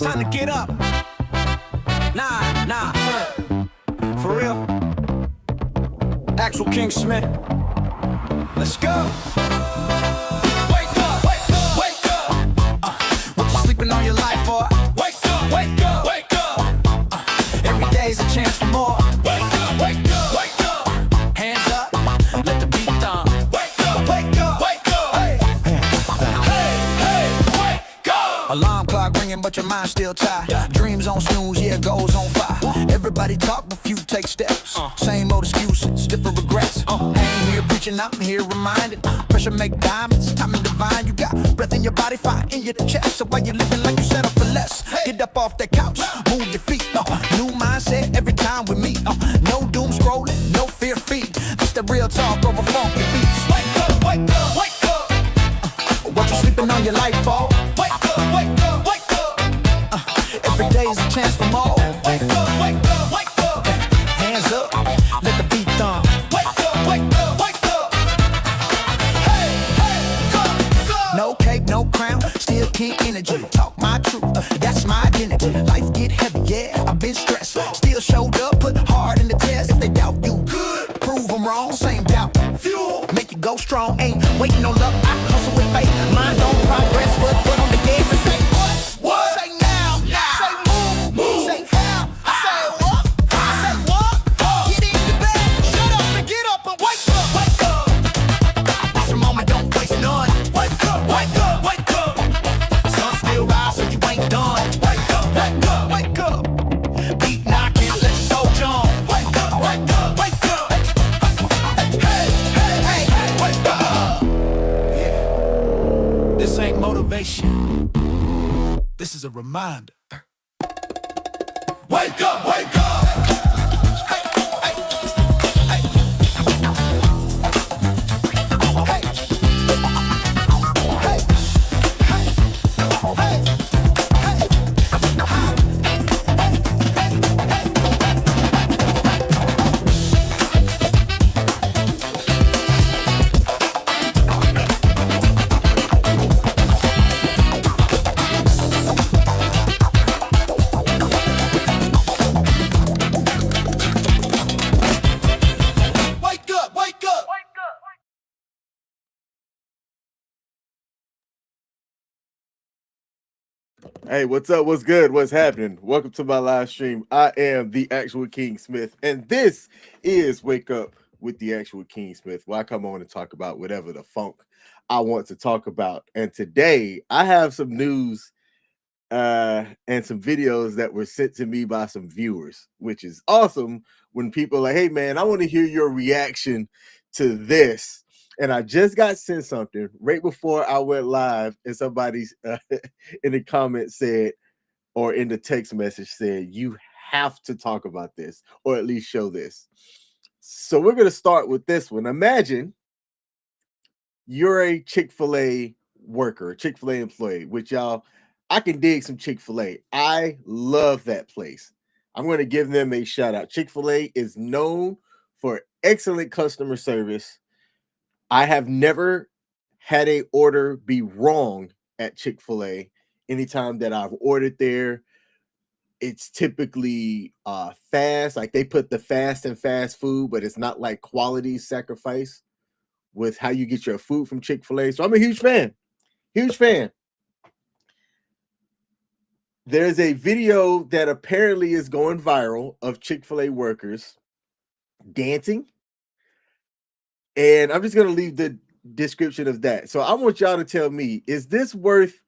time to get up. Nah. For real. Actual King Smith. Let's go. Wake up. What you sleeping on your life for? Wake up. Every day's a chance for more. Wake up. Hands up. Let the beat thump. Wake up. Hey, wake up. Alarm clock ringing, but your mind still tired. Dreams on snooze, yeah, goals on fire. Everybody talk, but few take steps. Same old excuses, different regrets. I ain't here preaching, I'm here reminded. Pressure make diamonds, timing divine. You got breath in your body, fire in your chest. So why you living like you settle for less? Get up off that couch, move your feet. New mindset every time we meet. No doom scrolling, no fear feed. It's the real talk over funky beats. Wake up. What you sleeping on your life for? Wake up. Every day's a chance for more. Wake up. Hands up, let the beat thump. Wake up. Hey, go. No cape, no crown, still king energy. Talk my truth, that's my identity. Life get heavy, yeah, I've been stressed. Still showed up, put hard in the test. If they doubt you, good, prove them wrong. Same doubt, fuel, make you go strong. Ain't waiting on luck, I hustle with faith. Mind on progress, foot on the gas and say what? Say now, say move, say how, say what? Say what? Get in the bed, shut up and get up and wake up. It's a moment, don't waste none. Wake up. Sun still rise, so you ain't done. Wake up. Beat knocking, let your soul jump. Wake up. Hey, wake up. Yeah. This ain't motivation. This is a reminder. Wake up. Hey, what's up? What's good? What's happening? Welcome to my live stream. I am the actual King Smith, and this is Wake Up with the Actual King Smith, where I come on and talk about whatever the funk I want to talk about. And today I have some news and some videos that were sent to me by some viewers, which is awesome when people are like, hey man, I want to hear your reaction to this. And I just got sent something right before I went live, and somebody in the comments said, or in the text message said, you have to talk about this, or at least show this. So we're going to start with this one. Imagine you're a Chick-fil-A worker, a Chick-fil-A employee, which y'all, I can dig some Chick-fil-A. I love that place. I'm going to give them a shout out. Chick-fil-A is known for excellent customer service. I have never had a order be wrong at Chick-fil-A. Anytime that I've ordered there, it's typically fast. Like they put the fast in fast food, but it's not like quality sacrifice with how you get your food from Chick-fil-A. So I'm a huge fan. There's a video that apparently is going viral of Chick-fil-A workers dancing. And I'm just going to leave the description of that. So I want y'all to tell me, is this worth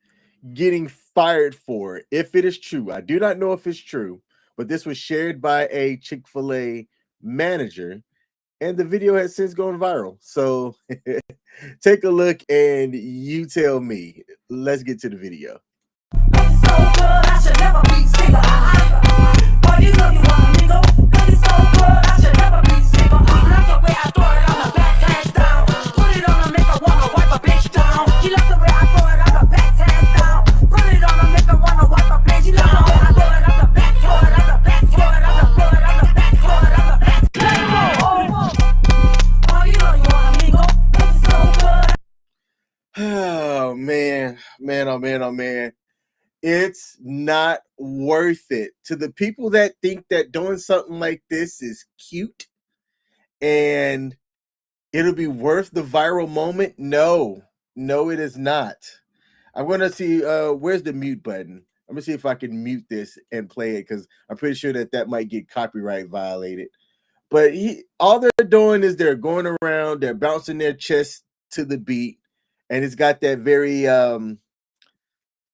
getting fired for? If it is true, I do not know if it's true, but this was shared by a Chick-fil-A manager, and the video has since gone viral. So take a look and you tell me. Let's get to the video. It's so good, I should never be single. Boy, you know you want me, go. It's so good, I should never be single. I love the way I throw it on the back hands down. Put it on her, make her wanna wipe a bitch down. She love the way I throw it on the back hands down. Put it on her, make her wanna wipe a bitch down. She love the way I throw it on the back, throw it on the back, throw it on the, throw it on the back, throw it on the back. Let go. Oh, you know you want me, go. It's so good. Oh man. It's not worth it. To the people that think that doing something like this is cute and it'll be worth the viral moment, no, it is not. I'm gonna see. Where's the mute button? I'm gonna see if I can mute this and play it because I'm pretty sure that might get copyright violated. But all they're doing is they're going around, they're bouncing their chest to the beat, and it's got that very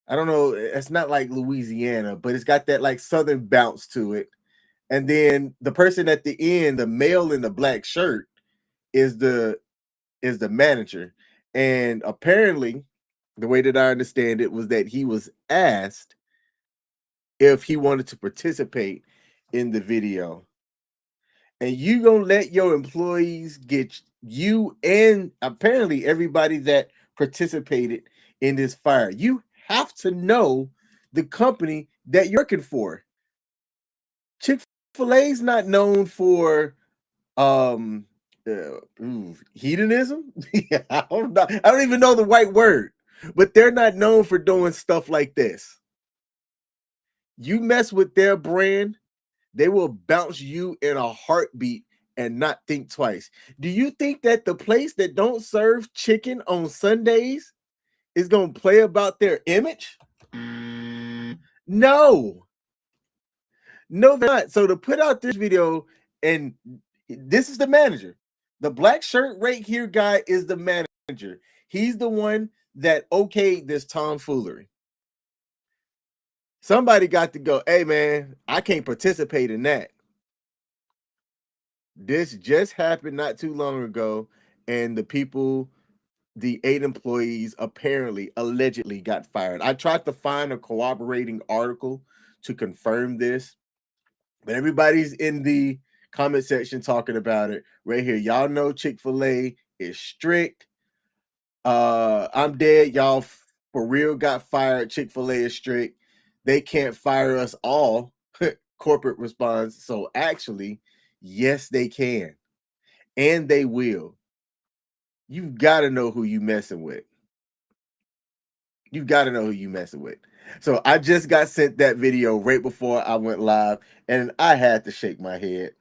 I don't know, it's not like Louisiana, but it's got that like southern bounce to it. And then the person at the end, the male in the black shirt, is the manager. And apparently, the way that I understand it was that he was asked if he wanted to participate in the video. And you gonna let your employees get you and apparently everybody that participated in this fire. You have to know the company that you're working for. Chick-fil-A is not known for um hedonism. I don't even know the right word, but they're not known for doing stuff like this. You mess with their brand, they will bounce you in a heartbeat and not think twice. Do you think that the place that don't serve chicken on Sundays is going to play about their image? No. No, they're not. So to put out this video, and this is the manager. The black shirt right here guy is the manager. He's the one that okayed this tomfoolery. Somebody got to go, hey man, I can't participate in that. This just happened not too long ago, and the 8 employees allegedly got fired. I tried to find a corroborating article to confirm this, but everybody's in the comment section talking about it right here. Y'all know Chick-fil-A is strict. I'm dead. Y'all for real got fired. Chick-fil-A is strict. They can't fire us all. Corporate response. So actually, yes, they can. And they will. You've got to know who you messing with. You've got to know who you messing with. So I just got sent that video right before I went live, and I had to shake my head.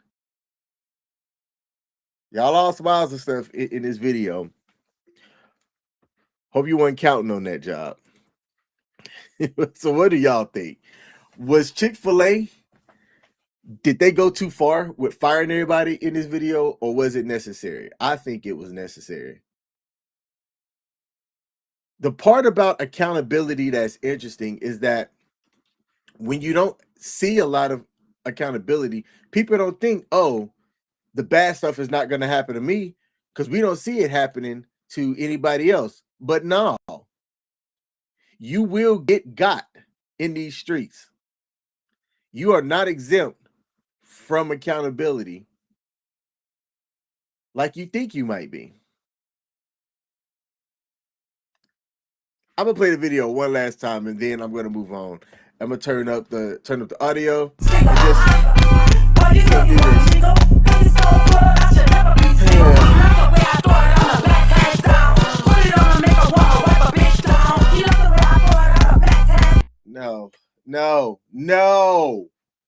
Y'all all smiles and stuff in this video. Hope you weren't counting on that job. So what do y'all think? Was Chick-fil-A, did they go too far with firing everybody in this video, or was it necessary? I think it was necessary. The part about accountability that's interesting is that when you don't see a lot of accountability, people don't think, oh, the bad stuff is not going to happen to me because we don't see it happening to anybody else. But no, you will get got in these streets. You are not exempt from accountability like you think you might be. I'm gonna play the video one last time and then I'm gonna move on. I'm gonna turn up the audio.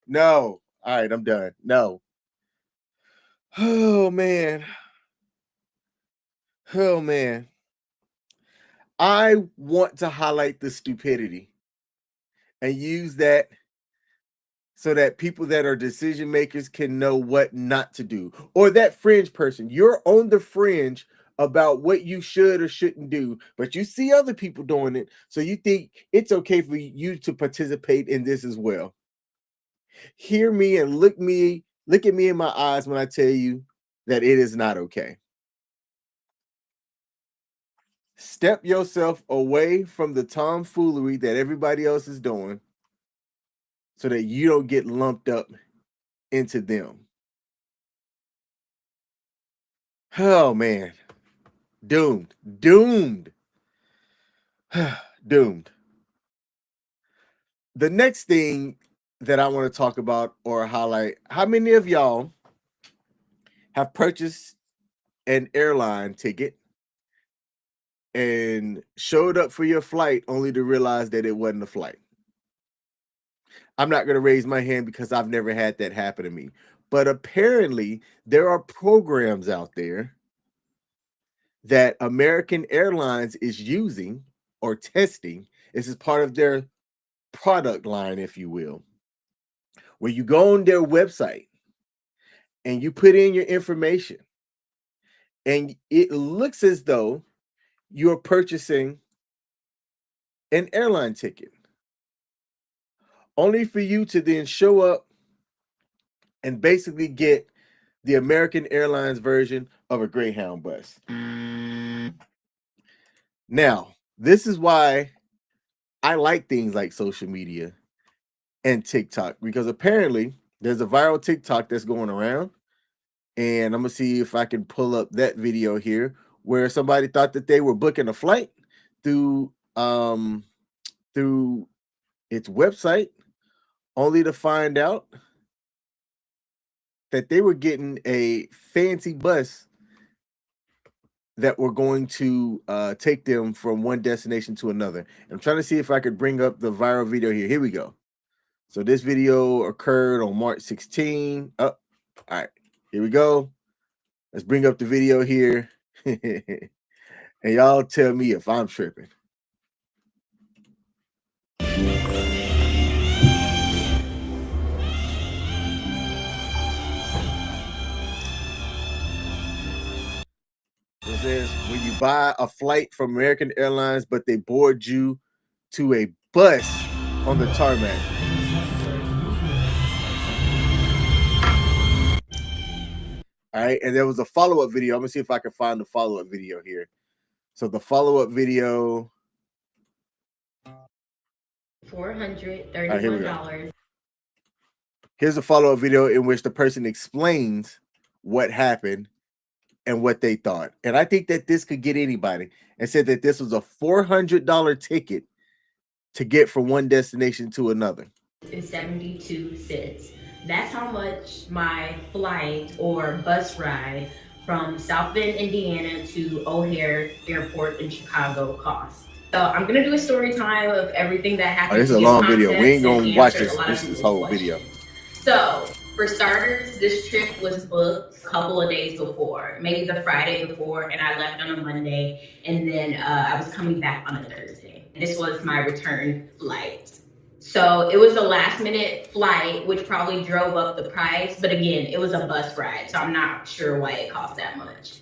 No. All right, I'm done. No. Oh man. I want to highlight the stupidity and use that so that people that are decision makers can know what not to do. Or that fringe person, you're on the fringe about what you should or shouldn't do, but you see other people doing it, so you think it's okay for you to participate in this as well. Hear me and look at me in my eyes when I tell you that it is not okay. Step yourself away from the tomfoolery that everybody else is doing so that you don't get lumped up into them. Oh man. Doomed. Doomed. The next thing that I want to talk about or highlight, how many of y'all have purchased an airline ticket and showed up for your flight only to realize that it wasn't a flight? I'm not going to raise my hand because I've never had that happen to me. But apparently, there are programs out there that American Airlines is using or testing. This is part of their product line, if you will, where you go on their website and you put in your information, and it looks as though you're purchasing an airline ticket, only for you to then show up and basically get the American Airlines version of a Greyhound bus. Now, this is why I like things like social media and TikTok, because apparently there's a viral TikTok that's going around, and I'm gonna see if I can pull up that video here where somebody thought that they were booking a flight through through its website, only to find out that they were getting a fancy bus that were going to take them from one destination to another. I'm trying to see if I could bring up the viral video here. Here we go. So this video occurred on March 16. Oh, all right, here we go. Let's bring up the video here. And y'all tell me if I'm tripping. It says when you buy a flight from American Airlines, but they board you to a bus on the tarmac. All right, and there was a follow-up video. I'm gonna see if I can find the follow-up video here. So the follow-up video. $431. Here's a follow-up video in which the person explains what happened and what they thought. And I think that this could get anybody, and said that this was a $400 ticket to get from one destination to another. Is 72 cents. That's how much my flight or bus ride from South Bend, Indiana to O'Hare Airport in Chicago costs. So I'm gonna do a story time of everything that happened. This is a long video. We ain't gonna watch this whole video. So for starters, this trip was booked a couple of days before, maybe the Friday before, and I left on a Monday, and then I was coming back on a Thursday. This was my return flight. So it was a last minute flight, which probably drove up the price. But again, it was a bus ride, so I'm not sure why it cost that much.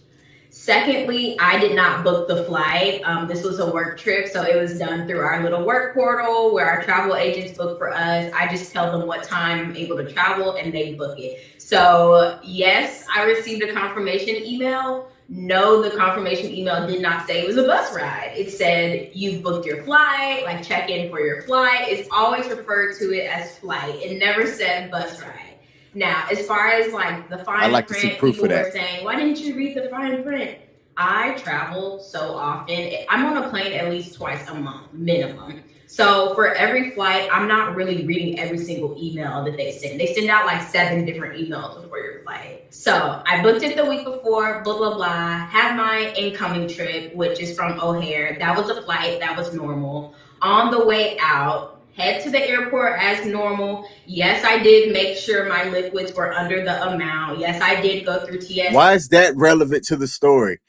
Secondly, I did not book the flight. This was a work trip, so it was done through our little work portal where our travel agents book for us. I just tell them what time I'm able to travel and they book it. So yes, I received a confirmation email. No, the confirmation email did not say it was a bus ride. It said you've booked your flight, like check in for your flight. It's always referred to it as flight. It never said bus ride. Now, as far as like the fine print, people were saying, why didn't you read the fine print? I travel so often. I'm on a plane at least twice a month, minimum. So for every flight, I'm not really reading every single email that they send. They send out like 7 different emails before your flight. So I booked it the week before, blah, blah, blah. Have my incoming trip, which is from O'Hare. That was a flight, that was normal. On the way out, head to the airport as normal. Yes, I did make sure my liquids were under the amount. Yes, I did go through TSA. Why is that relevant to the story?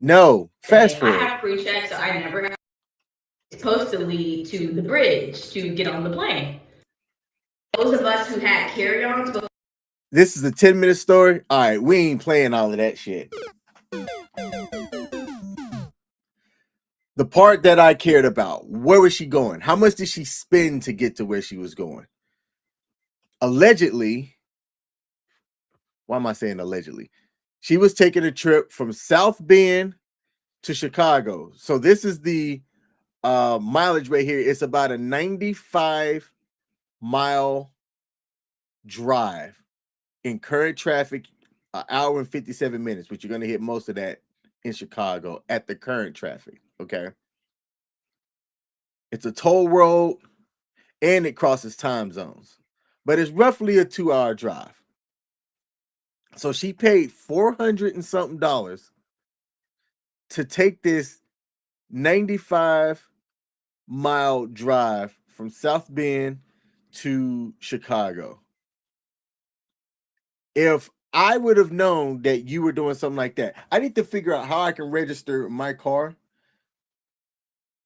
No, fast forward. I have pre-check, so I never have. It's supposed to lead to the bridge to get on the plane. Those of us who had carry-ons. This is a 10-minute story. All right, we ain't playing all of that shit. The part that I cared about, where was she going? How much did she spend to get to where she was going? Allegedly, why am I saying allegedly? She was taking a trip from South Bend to Chicago. So this is the mileage right here. It's about a 95-mile drive in current traffic, an hour and 57 minutes, but you're going to hit most of that in Chicago at the current traffic. Okay. It's a toll road and it crosses time zones, but it's roughly a 2-hour drive. So she paid $400 and something to take this 95-mile drive from South Bend to Chicago. If I would have known that you were doing something like that, I need to figure out how I can register my car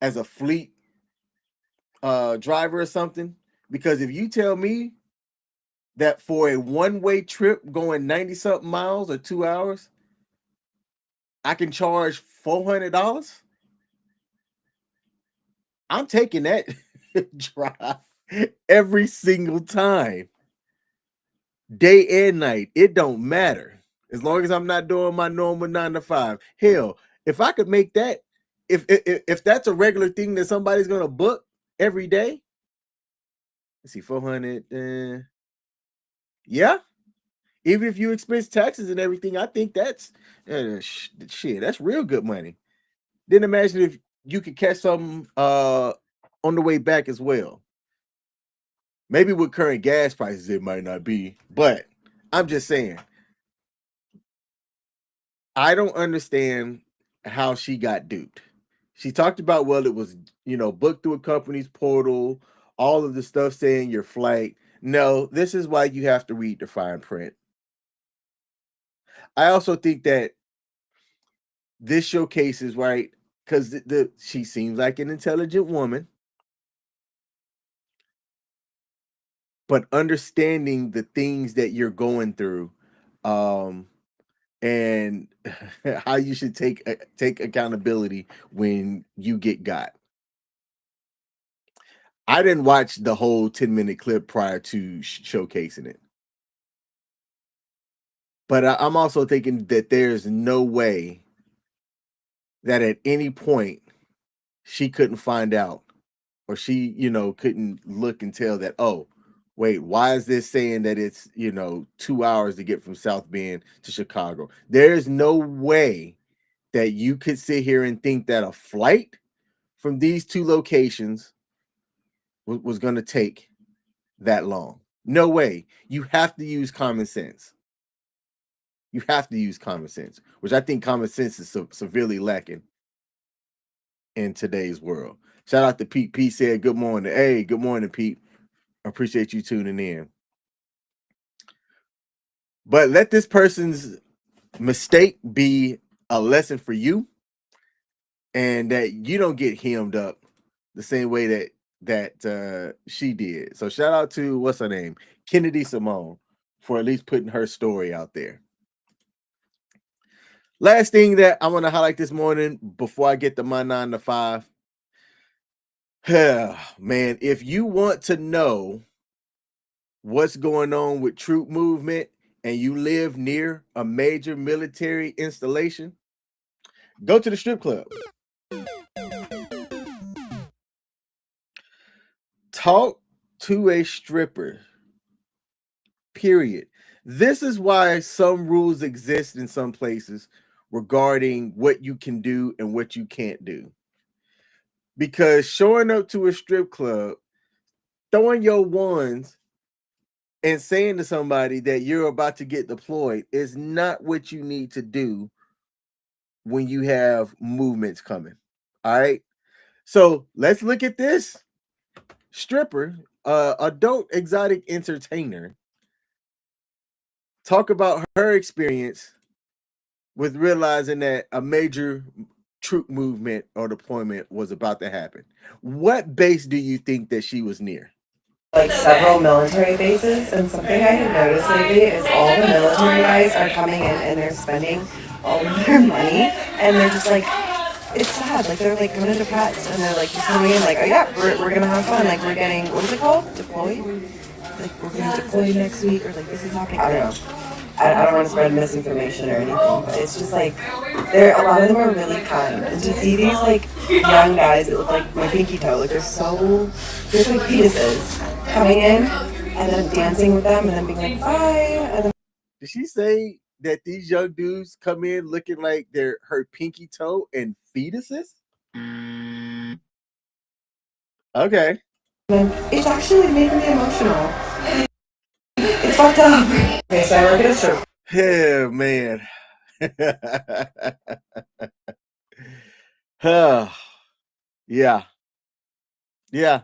as a fleet driver or something. Because if you tell me that for a one-way trip going 90 something miles or 2 hours, I can charge $400, I'm taking that drive every single time, day and night. It don't matter as long as I'm not doing my normal 9 to 5. Hell, if I could make that, if that's a regular thing that somebody's gonna book every day, let's see, 400. Yeah, even if you expense taxes and everything, I think that's shit. That's real good money. Then imagine if you could catch something on the way back as well. Maybe with current gas prices, it might not be, but I'm just saying, I don't understand how she got duped. She talked about, well, it was, booked through a company's portal, all of the stuff saying your flight. No, this is why you have to read the fine print. I also think that this showcases, right, because she seems like an intelligent woman, but understanding the things that you're going through, and how you should take accountability when you get got. I didn't watch the whole 10-minute clip prior to showcasing it, but I'm also thinking that there's no way that at any point she couldn't find out, or she, couldn't look and tell that, oh, wait, why is this saying that it's, 2 hours to get from South Bend to Chicago? There's no way that you could sit here and think that a flight from these two locations was going to take that long. No way. You have to use common sense. You have to use common sense, which I think common sense is severely lacking in today's world. Shout out to Pete. Pete said, good morning. Hey, good morning, Pete. I appreciate you tuning in. But let this person's mistake be a lesson for you, and that you don't get hemmed up the same way that she did. So shout out to, what's her name, Kennedy Simone, for at least putting her story out there. Last thing that I want to highlight this morning before I get to my 9 to 5. Man, if you want to know what's going on with troop movement and you live near a major military installation, go to the strip club. Talk to a stripper. Period. This is why some rules exist in some places regarding what you can do and what you can't do. Because showing up to a strip club, throwing your ones, and saying to somebody that you're about to get deployed is not what you need to do when you have movements coming. All right. So let's look at this stripper, adult exotic entertainer, talk about her experience with realizing that a major troop movement or deployment was about to happen. What base do you think that she was near? Like several military bases, and something I have noticed lately is all the military guys are coming in and they're spending all of their money, and they're just like, it's sad, like they're like kind of depressed, and they're like just coming in like, oh yeah, we're gonna have fun, like we're getting, what is it called, deployed, like we're gonna deploy next week, or like this is happening. I don't know. I don't want to spread misinformation or anything, but it's just like a lot of them are really kind, and to see these like young guys that look like my pinky toe, like they're like fetuses coming in and then dancing with them and then being like bye, and then Did she say that these young dudes come in looking like they're her pinky toe and fetuses? Okay. it's actually making me emotional. It's fucked up. Okay, so I work at a strip. Yeah, man. Yeah. Yeah.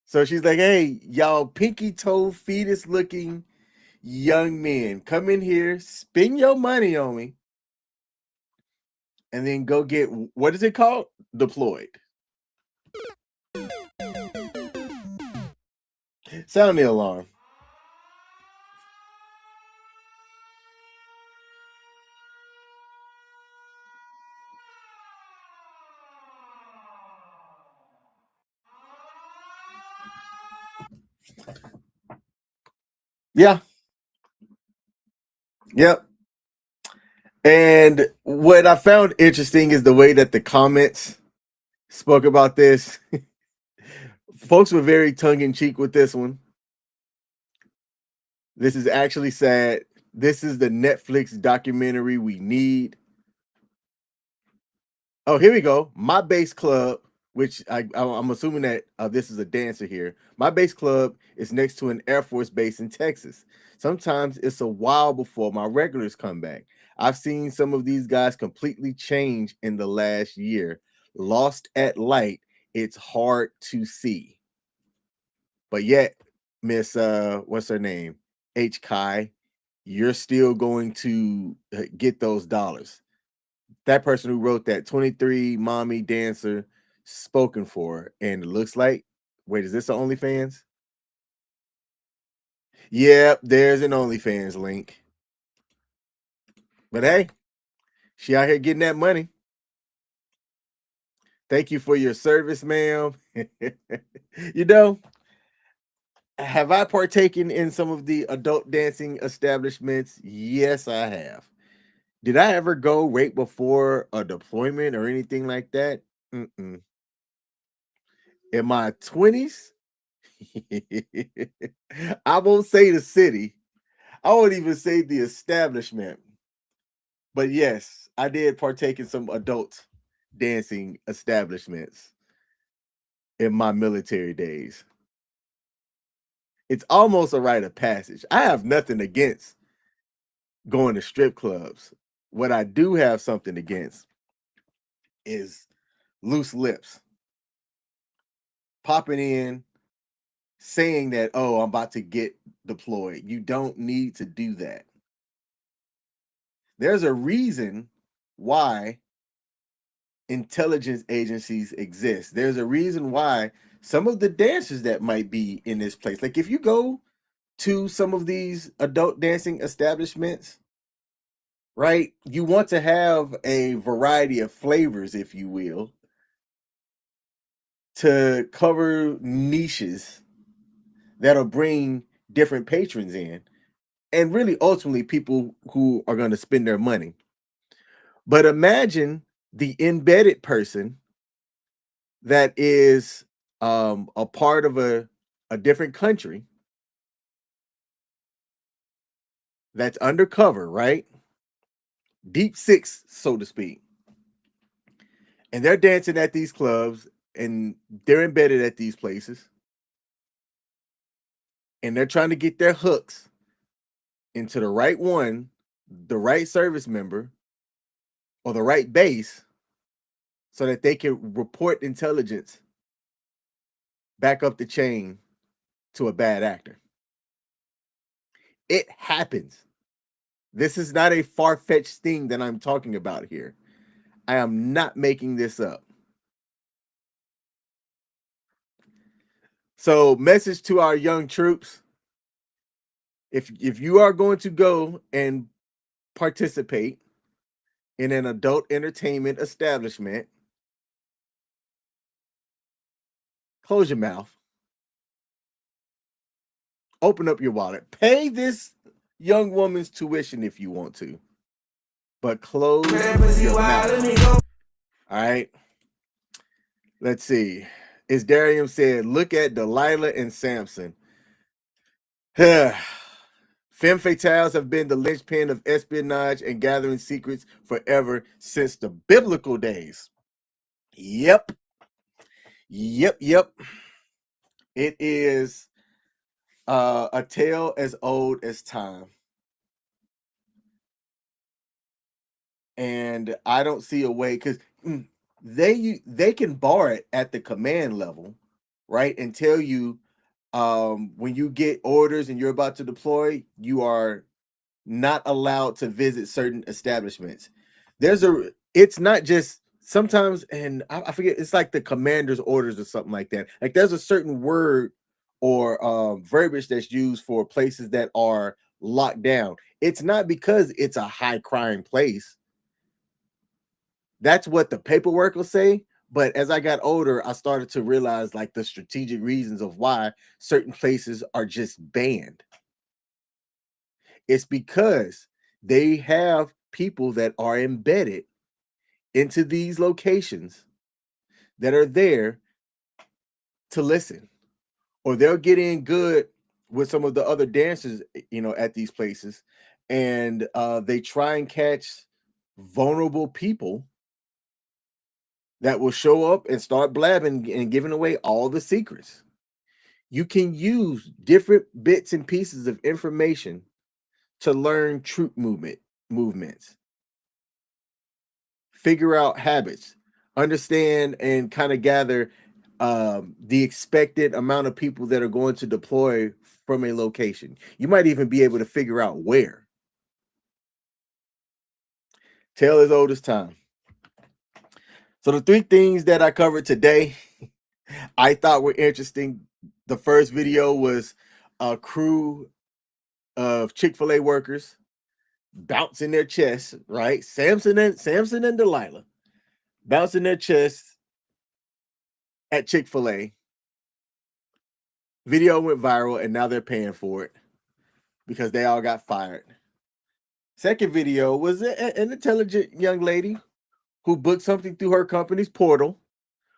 So she's like, hey, y'all pinky toe fetus looking young men, come in here, spend your money on me, and then go get, what is it called? Deployed. Sound the alarm. Yeah. Yep. And what I found interesting is the way that the comments spoke about this. Folks were very tongue in cheek with this one. This is actually sad. This is the Netflix documentary we need. Oh, here we go. My Base Club, which I'm assuming that this is a dancer here. My Base Club is next to an Air Force base in Texas. Sometimes it's a while before my regulars come back. I've seen some of these guys completely change in the last year. Lost at light, it's hard to see. But yet, Miss what's her name? H Kai, you're still going to get those dollars. That person who wrote that 23 mommy dancer spoken for, and it looks like, wait, is this the OnlyFans? Yep, there's an OnlyFans link. But hey, she out here getting that money. Thank you for your service, ma'am. You know, have I partaken in some of the adult dancing establishments? Yes, I have. Did I ever go right before a deployment or anything like that? Mm-mm. In my 20s, I won't say the city. I won't even say the establishment. But yes, I did partake in some adult dancing establishments in my military days. It's almost a rite of passage. I have nothing against going to strip clubs. What I do have something against is loose lips. Popping in, saying that, oh, I'm about to get deployed. You don't need to do that. There's a reason why intelligence agencies exist. There's a reason why some of the dancers that might be in this place, like if you go to some of these adult dancing establishments, right, you want to have a variety of flavors, if you will, to cover niches that'll bring different patrons in, and really ultimately people who are going to spend their money. But imagine the embedded person that is a part of a different country that's undercover, right? Deep six, so to speak. And they're dancing at these clubs and they're embedded at these places. And they're trying to get their hooks into the right one, the right service member, or the right base so that they can report intelligence back up the chain to a bad actor. It happens. This is not a far-fetched thing that I'm talking about here. I am not making this up. So, message to our young troops. If you are going to go and participate in an adult entertainment establishment, close your mouth. Open up your wallet. Pay this young woman's tuition if you want to. But close your mouth. All right. Let's see. As Darium said, look at Delilah and Samson. Femme fatales have been the linchpin of espionage and gathering secrets forever since the biblical days. Yep. Yep. It is a tale as old as time. And I don't see a way, because they can bar it at the command level, right? And tell you when you get orders and you're about to deploy, you are not allowed to visit certain establishments. It's not just sometimes, and I forget, it's like the commander's orders or something like that. Like there's a certain word or verbiage that's used for places that are locked down. It's not because it's a high crime place. That's what the paperwork will say. But as I got older, I started to realize like the strategic reasons of why certain places are just banned. It's because they have people that are embedded into these locations that are there to listen, or they'll get in good with some of the other dancers, at these places, and they try and catch vulnerable people that will show up and start blabbing and giving away all the secrets. You can use different bits and pieces of information to learn troop movements, figure out habits, understand and kind of gather the expected amount of people that are going to deploy from a location. You might even be able to figure out where. Tale as old as time. So the three things that I covered today, I thought were interesting. The first video was a crew of Chick-fil-A workers bouncing their chests, right? Samson and Delilah bouncing their chests at Chick-fil-A. Video went viral and now they're paying for it because they all got fired. Second video was an intelligent young lady who booked something through her company's portal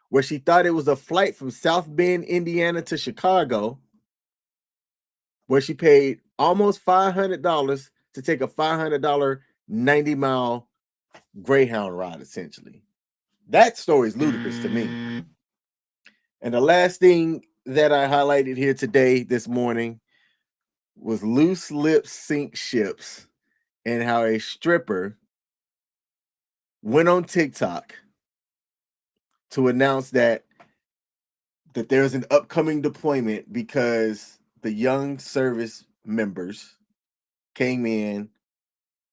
where she thought it was a flight from South Bend, Indiana to Chicago, where she paid almost $500 to take a $500 90-mile Greyhound ride, essentially. That story is ludicrous to me. And the last thing that I highlighted here today, this morning, was loose lips sink ships, and how a stripper went on TikTok to announce that there's an upcoming deployment because the young service members came in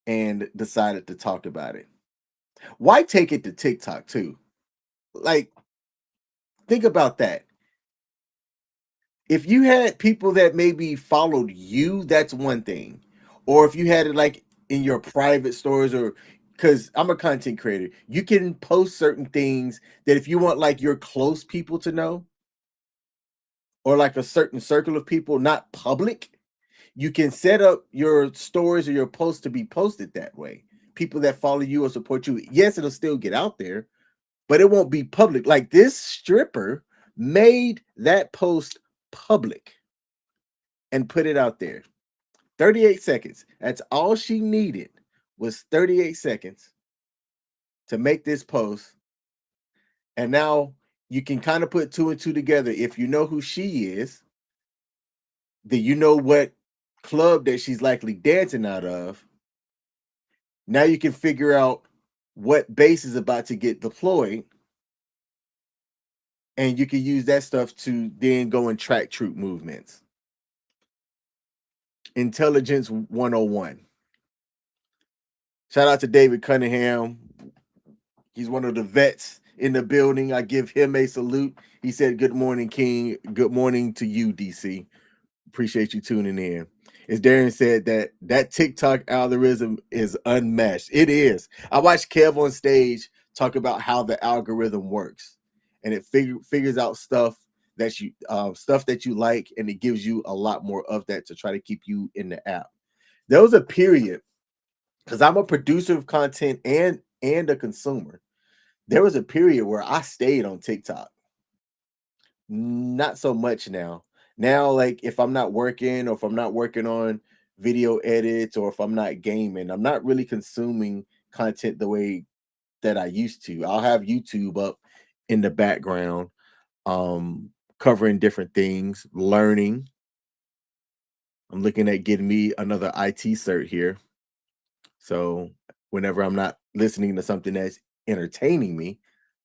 and decided to talk about it. Why take it to TikTok too? Like, think about that. If you had people that maybe followed you, that's one thing. Or if you had it like in your private stories, or because I'm a content creator, you can post certain things that if you want like your close people to know, or like a certain circle of people, not public, you can set up your stories or your posts to be posted that way. People that follow you or support you, yes, it'll still get out there, but it won't be public. Like this stripper made that post public and put it out there. 38 seconds. That's all she needed, was 38 seconds to make this post. And now you can kind of put two and two together. If you know who she is, then you know what club that she's likely dancing out of. Now you can figure out what base is about to get deployed, and you can use that stuff to then go and track troop movements. Intelligence 101. Shout out to David Cunningham. He's one of the vets in the building. I give him a salute. He said, "Good morning, King. Good morning to you, DC. Appreciate you tuning in." As Darren said, that TikTok algorithm is unmatched. It is. I watched Kev on stage talk about how the algorithm works, and it figures out stuff that you like, and it gives you a lot more of that to try to keep you in the app. There was a period, because I'm a producer of content and a consumer. There was a period where I stayed on TikTok. Not so much now. Now, like if I'm not working, or if I'm not working on video edits, or if I'm not gaming, I'm not really consuming content the way that I used to. I'll have YouTube up in the background, covering different things, learning. I'm looking at getting me another IT cert here. So whenever I'm not listening to something that's entertaining me,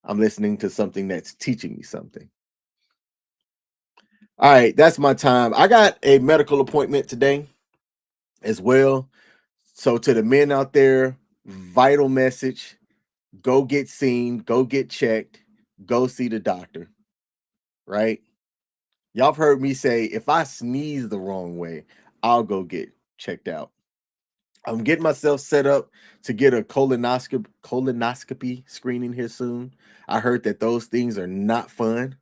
I'm listening to something that's teaching me something. All right, that's my time. I got a medical appointment today as well. So to the men out there, vital message: go get seen, go get checked, go see the doctor. Right? Y'all have heard me say, if I sneeze the wrong way, I'll go get checked out. I'm getting myself set up to get a colonoscopy screening here soon. I heard that those things are not fun,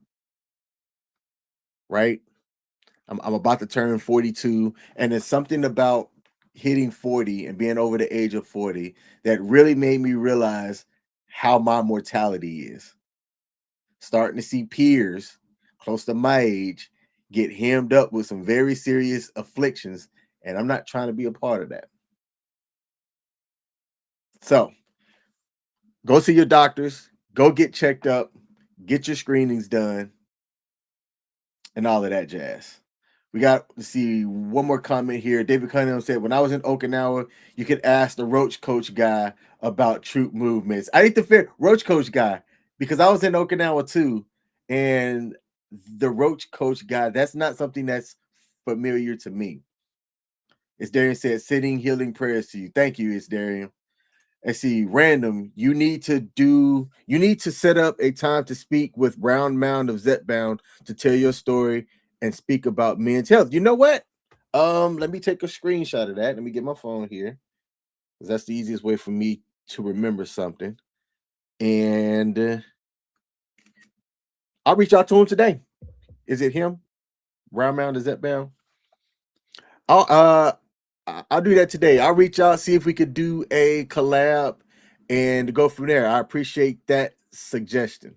right? I'm about to turn 42, and it's something about hitting 40 and being over the age of 40 that really made me realize how my mortality is. Starting to see peers close to my age get hemmed up with some very serious afflictions, and I'm not trying to be a part of that. So go see your doctors, go get checked up, get your screenings done, and all of that jazz. We got to see one more comment here. David Cunningham said, when I was in Okinawa, you could ask the Roach Coach guy about troop movements. I need to fit Roach Coach guy because I was in Okinawa too. And the Roach Coach guy, that's not something that's familiar to me. As Darian said, sitting healing prayers to you. Thank you, it's Darian. And see, random, you need to set up a time to speak with Brown Mound of Zetbound to tell your story and speak about men's health. You know what? Let me take a screenshot of that. Let me get my phone here, because that's the easiest way for me to remember something. And I'll reach out to him today. Is it him? Brown Mound of Zetbound? I'll do that today. I'll reach out, see if we could do a collab and go from there. I appreciate that suggestion.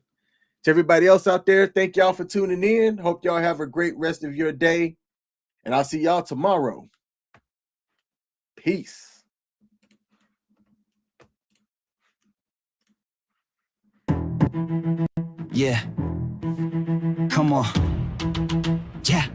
To everybody else out there, thank y'all for tuning in. Hope y'all have a great rest of your day. And I'll see y'all tomorrow. Peace. Yeah. Come on. Yeah.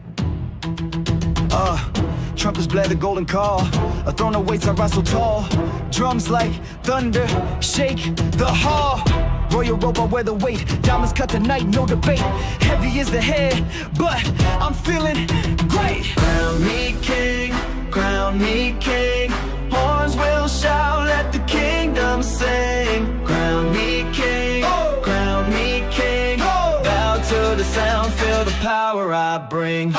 Trumpets blare the golden call. A throne awaits, I rise so tall. Drums like thunder, shake the hall. Royal robe, I wear the weight. Diamonds cut the night, no debate. Heavy is the head, but I'm feeling great. Crown me king, crown me king. Horns will shout, let the kingdom sing. Crown me king, crown me king. Bow to the sound, feel the power I bring.